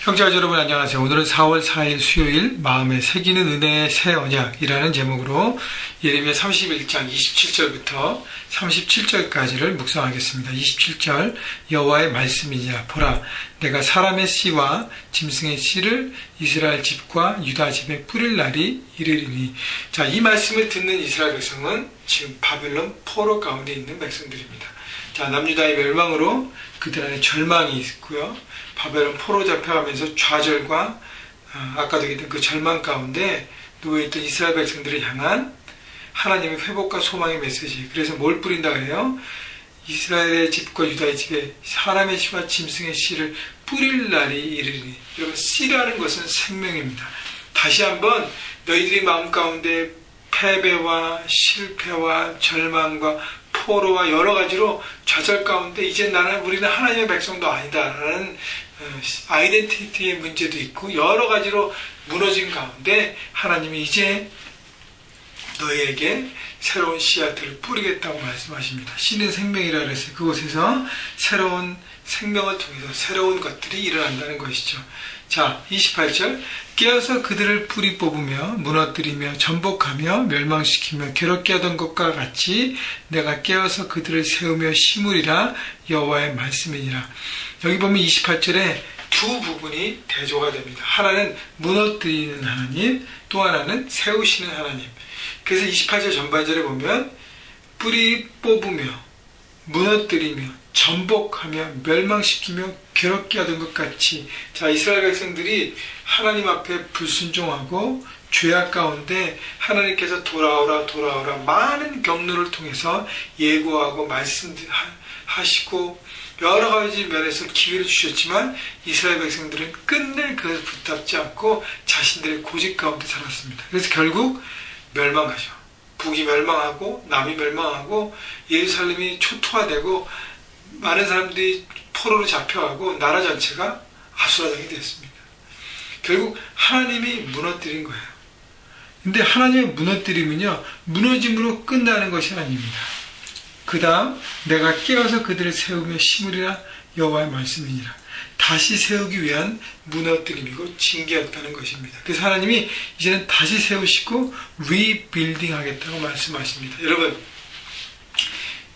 형제와 여러분 안녕하세요. 오늘은 4월 4일 수요일 마음에 새기는 은혜의 새 언약이라는 제목으로 예레미야 31장 27절부터 37절까지를 묵상하겠습니다. 27절 여호와의 말씀이니라. 보라, 내가 사람의 씨와 짐승의 씨를 이스라엘 집과 유다 집에 뿌릴 날이 이르리니. 자, 이 말씀을 듣는 이스라엘 백성은 지금 바벨론 포로 가운데 있는 백성들입니다. 자, 남유다의 멸망으로 그들 안에 절망이 있고요. 바벨론 포로 잡혀가면서 좌절과 아까도 얘기했던 그 절망 가운데 누워있던 이스라엘 백성들을 향한 하나님의 회복과 소망의 메시지. 그래서 뭘 뿌린다 그래요? 이스라엘의 집과 유다의 집에 사람의 씨와 짐승의 씨를 뿌릴 날이 이르리니. 여러분, 씨라는 것은 생명입니다. 다시 한번 너희들이 마음 가운데 패배와 실패와 절망과 포로와 여러 가지로 좌절 가운데 이제 우리는 하나님의 백성도 아니다라는 아이덴티티의 문제도 있고 여러 가지로 무너진 가운데 하나님이 이제 너희에게 새로운 씨앗을 뿌리겠다고 말씀하십니다. 씨는 생명이라 그래서 그곳에서 새로운 생명을 통해서 새로운 것들이 일어난다는 것이죠. 자, 28절 깨어서 그들을 뿌리 뽑으며 무너뜨리며 전복하며 멸망시키며 괴롭게 하던 것과 같이 내가 깨어서 그들을 세우며 심으리라. 여호와의 말씀이니라. 여기 보면 28절에 두 부분이 대조가 됩니다. 하나는 무너뜨리는 하나님, 또 하나는 세우시는 하나님. 그래서 28절 전반절에 보면 뿌리 뽑으며 무너뜨리며 전복하며 멸망시키며 괴롭게 하던 것 같이. 자, 이스라엘 백성들이 하나님 앞에 불순종하고 죄악 가운데 하나님께서 돌아오라 많은 경로를 통해서 예고하고 말씀하시고 여러 가지 면에서 기회를 주셨지만 이스라엘 백성들은 끝내 그것을 붙잡지 않고 자신들의 고집 가운데 살았습니다. 그래서 결국 멸망하죠. 북이 멸망하고 남이 멸망하고 예루살렘이 초토화되고 많은 사람들이 포로로 잡혀가고 나라 전체가 아수라장이 됐습니다. 결국 하나님이 무너뜨린 거예요. 근데 하나님의 무너뜨림은요, 무너짐으로 끝나는 것이 아닙니다. 그 다음 내가 깨어서 그들을 세우며 심으리라. 여호와의 말씀이니라. 다시 세우기 위한 무너뜨림이고 징계였다는 것입니다. 그래서 하나님이 이제는 다시 세우시고 리빌딩 하겠다고 말씀하십니다. 여러분,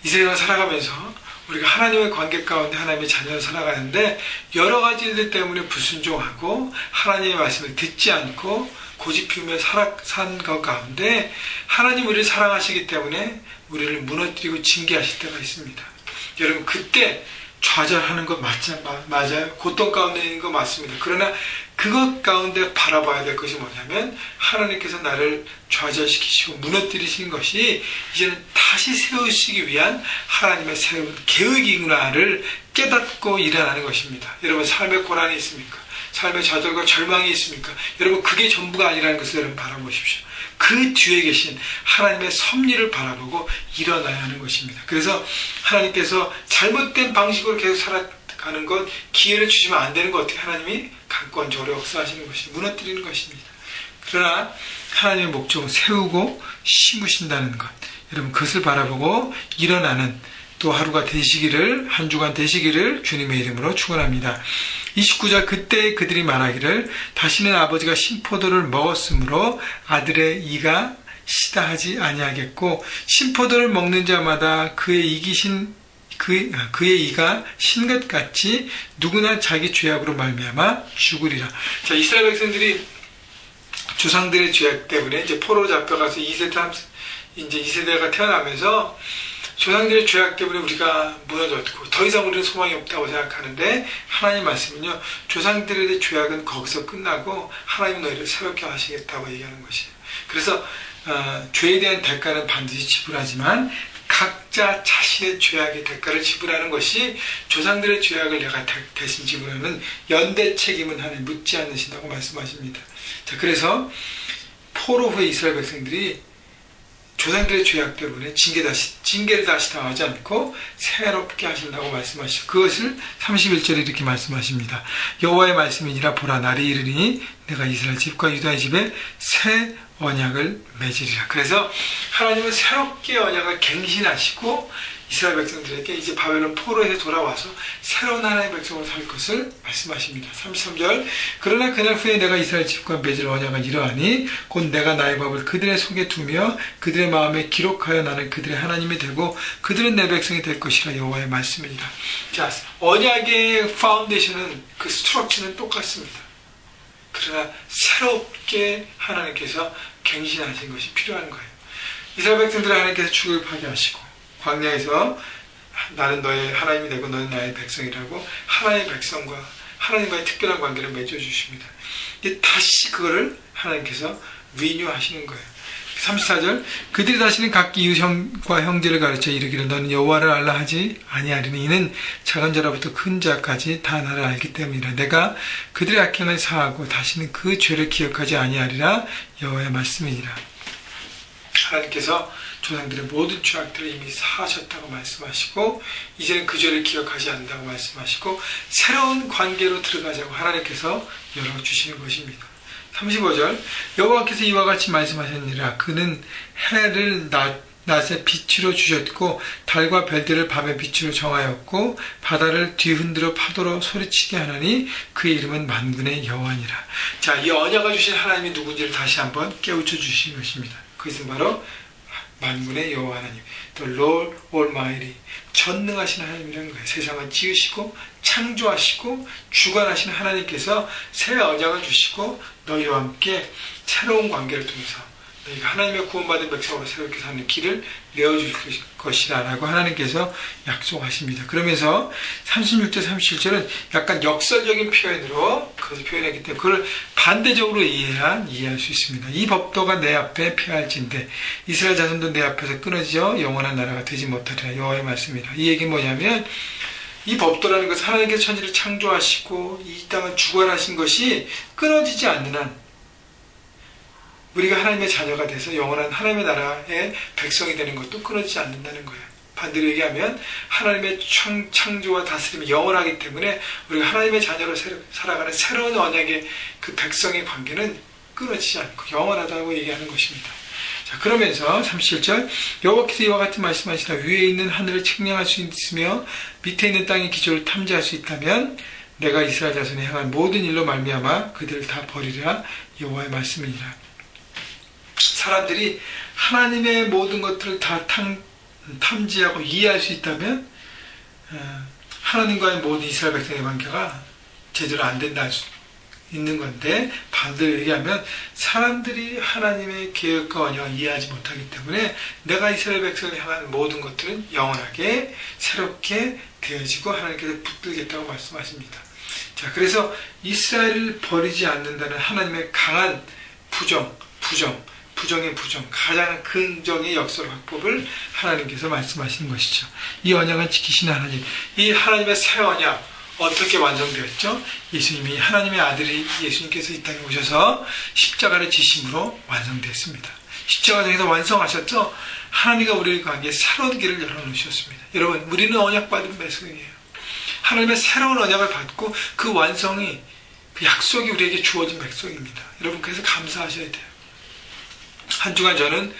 이 세상을 살아가면서 우리가 하나님의 관계 가운데 하나님의 자녀로 살아가는데 여러 가지 일들 때문에 불순종하고 하나님의 말씀을 듣지 않고 고집 피우며 산 것 가운데 하나님 우리를 사랑하시기 때문에 우리를 무너뜨리고 징계하실 때가 있습니다. 여러분, 그때 좌절하는 것 맞아요. 고통 가운데 있는 거 맞습니다. 그러나 그것 가운데 바라봐야 될 것이 뭐냐면 하나님께서 나를 좌절시키시고 무너뜨리신 것이 이제는 다시 세우시기 위한 하나님의 세운 계획이구나를 깨닫고 일어나는 것입니다. 여러분, 삶의 고난이 있습니까? 삶의 좌절과 절망이 있습니까? 여러분, 그게 전부가 아니라는 것을 여러분 바라보십시오. 그 뒤에 계신 하나님의 섭리를 바라보고 일어나야 하는 것입니다. 그래서 하나님께서 잘못된 방식으로 계속 살아가는 것, 기회를 주시면 안 되는 것, 어떻게 하나님이 강권적으로 역사하시는 것이 무너뜨리는 것입니다. 그러나 하나님의 목적은 세우고 심으신다는 것, 여러분 그것을 바라보고 일어나는 또 하루가 되시기를, 한 주간 되시기를 주님의 이름으로 축원합니다. 29절 그때 그들이 말하기를 다시는 아버지가 신포도를 먹었으므로 아들의 이가 시다 하지 아니하겠고 신포도를 먹는 자마다 그의 이가 신 것 같이 누구나 자기 죄악으로 말미암아 죽으리라. 자, 이스라엘 백성들이 조상들의 죄악 때문에 이제 포로로 잡혀가서 2세대가 태어나면서 조상들의 죄악 때문에 우리가 무너졌고 더 이상 우리는 소망이 없다고 생각하는데 하나님 말씀은요, 조상들의 죄악은 거기서 끝나고 하나님 너희를 새롭게 하시겠다고 얘기하는 것이에요. 그래서 죄에 대한 대가는 반드시 지불하지만 각자 자신의 죄악의 대가를 지불하는 것이 조상들의 죄악을 내가 대신 지불하는 연대 책임은 하나님 묻지 않으신다고 말씀하십니다. 자, 그래서 포로 후에 이스라엘 백성들이 조상들의 죄악 때문에 징계를 다시 당하지 않고 새롭게 하신다고 말씀하시죠. 그것을 31절에 이렇게 말씀하십니다. 여호와의 말씀이니라. 보라, 날이 이르리니 내가 이스라엘 집과 유다의 집에 새 언약을 맺으리라. 그래서 하나님은 새롭게 언약을 갱신하시고 이스라엘 백성들에게 이제 바벨론 포로에서 돌아와서 새로운 하나님의 백성으로 살 것을 말씀하십니다. 33절 그러나 그날 후에 내가 이스라엘 집과 맺을 언약은 이러하니 곧 내가 나의 법을 그들의 속에 두며 그들의 마음에 기록하여 나는 그들의 하나님이 되고 그들은 내 백성이 될 것이라 여호와의 말씀이니라. 자, 언약의 파운데이션은 그 스트럭처는 똑같습니다. 그러나 새롭게 하나님께서 갱신하신 것이 필요한 거예요. 이스라엘 백성들을 하나님께서 출애굽하게 하시고 광야에서 나는 너의 하나님이 되고 너는 나의 백성이라고 하나님의 백성과 하나님과의 특별한 관계를 맺어주십니다. 이제 다시 그거를 하나님께서 리뉴하시는 거예요. 34절 그들이 다시는 각기 이웃과 형제를 가르쳐 이르기를 너는 여호와를 알라 하지 아니하리니 이는 작은 자로부터 큰 자까지 다 나를 알기 때문이라. 내가 그들의 악행을 사하고 다시는 그 죄를 기억하지 아니하리라. 여호와의 말씀이니라. 하나님께서 조상들의 모든 죄악들을 이미 사하셨다고 말씀하시고 이제는 그 죄를 기억하지 않는다고 말씀하시고 새로운 관계로 들어가자고 하나님께서 열어주시는 것입니다. 35절 여호와께서 이와 같이 말씀하셨느니라. 그는 해를 낮에 빛으로 주셨고 달과 별들을 밤의 빛으로 정하였고 바다를 뒤흔들어 파도로 소리치게 하나니 그의 이름은 만군의 여호와니라. 자, 이 언약을 주신 하나님이 누군지를 다시 한번 깨우쳐 주신 것입니다. 그것은 바로 만군의 여호와 하나님, The Lord Almighty, 전능하신 하나님이라는 거예요. 세상을 지으시고 창조하시고 주관하시는 하나님께서 새 언약을 주시고 너희와 함께 새로운 관계를 통해서 너희가 하나님의 구원받은 백성으로 새롭게 사는 길을 내어줄 것이다 라고 하나님께서 약속하십니다. 그러면서 36절 37절은 약간 역설적인 표현으로 그것을 표현했기 때문에 그걸 반대적으로 이해할 수 있습니다. 이 법도가 내 앞에 폐할진대 이스라엘 자손도 내 앞에서 끊어져 영원한 나라가 되지 못하리라. 여호와의 말씀이라. 이 얘기는 뭐냐면 이 법도라는 것은 하나님께서 천지를 창조하시고 이 땅을 주관하신 것이 끊어지지 않는 한 우리가 하나님의 자녀가 돼서 영원한 하나님의 나라의 백성이 되는 것도 끊어지지 않는다는 거예요. 반대로 얘기하면 하나님의 창조와 다스림이 영원하기 때문에 우리가 하나님의 자녀로 살아가는 새로운 언약의 그 백성의 관계는 끊어지지 않고 영원하다고 얘기하는 것입니다. 자, 그러면서 37절 여호와께서 이와 같은 말씀하시라. 위에 있는 하늘을 측량할 수 있으며 밑에 있는 땅의 기초를 탐지할 수 있다면 내가 이스라엘 자손에 향한 모든 일로 말미암아 그들을 다 버리리라. 여호와의 말씀이니라. 사람들이 하나님의 모든 것들을 다 탐지하고 이해할 수 있다면 하나님과의 모든 이스라엘 백성의 관계가 제대로 안 된다 할 수 있는 건데 반대로 얘기하면 사람들이 하나님의 계획과 언약을 이해하지 못하기 때문에 내가 이스라엘 백성을 향한 모든 것들은 영원하게 새롭게 되어지고 하나님께서 붙들겠다고 말씀하십니다. 자, 그래서 이스라엘을 버리지 않는다는 하나님의 강한 부정의 부정, 가장 긍정의 역설 확법을 하나님께서 말씀하시는 것이죠. 이 언약을 지키시는 하나님, 이 하나님의 새 언약 어떻게 완성되었죠? 예수님이 하나님의 아들이 예수님께서 이 땅에 오셔서 십자가를 지심으로 완성됐습니다. 십자가에서 완성하셨죠? 하나님과 우리의 관계에 새로운 길을 열어놓으셨습니다. 여러분, 우리는 언약받은 백성이에요. 하나님의 새로운 언약을 받고 그 완성이, 그 약속이 우리에게 주어진 백성입니다. 여러분, 그래서 감사하셔야 돼요. 한 주간 저는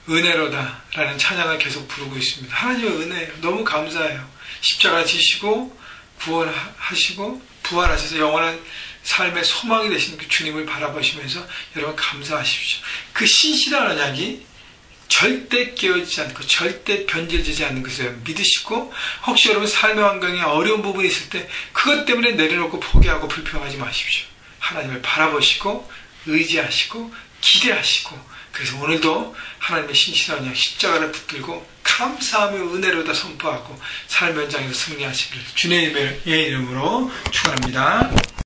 은혜로다 라는 찬양을 계속 부르고 있습니다. 하나님의 은혜예요. 너무 감사해요. 십자가 지시고 구원하시고 부활하셔서 영원한 삶의 소망이 되시는 그 주님을 바라보시면서 여러분 감사하십시오. 그 신실한 언약이 절대 깨어지지 않고 절대 변질되지 않는 것을 믿으시고 혹시 여러분 삶의 환경에 어려운 부분이 있을 때 그것 때문에 내려놓고 포기하고 불평하지 마십시오. 하나님을 바라보시고 의지하시고 기대하시고 그래서 오늘도 하나님의 신실한 언약 십자가를 붙들고 감사하며 은혜로다 선포하고 삶의 현장에서 승리하시기를 주님의 이름으로 축원합니다.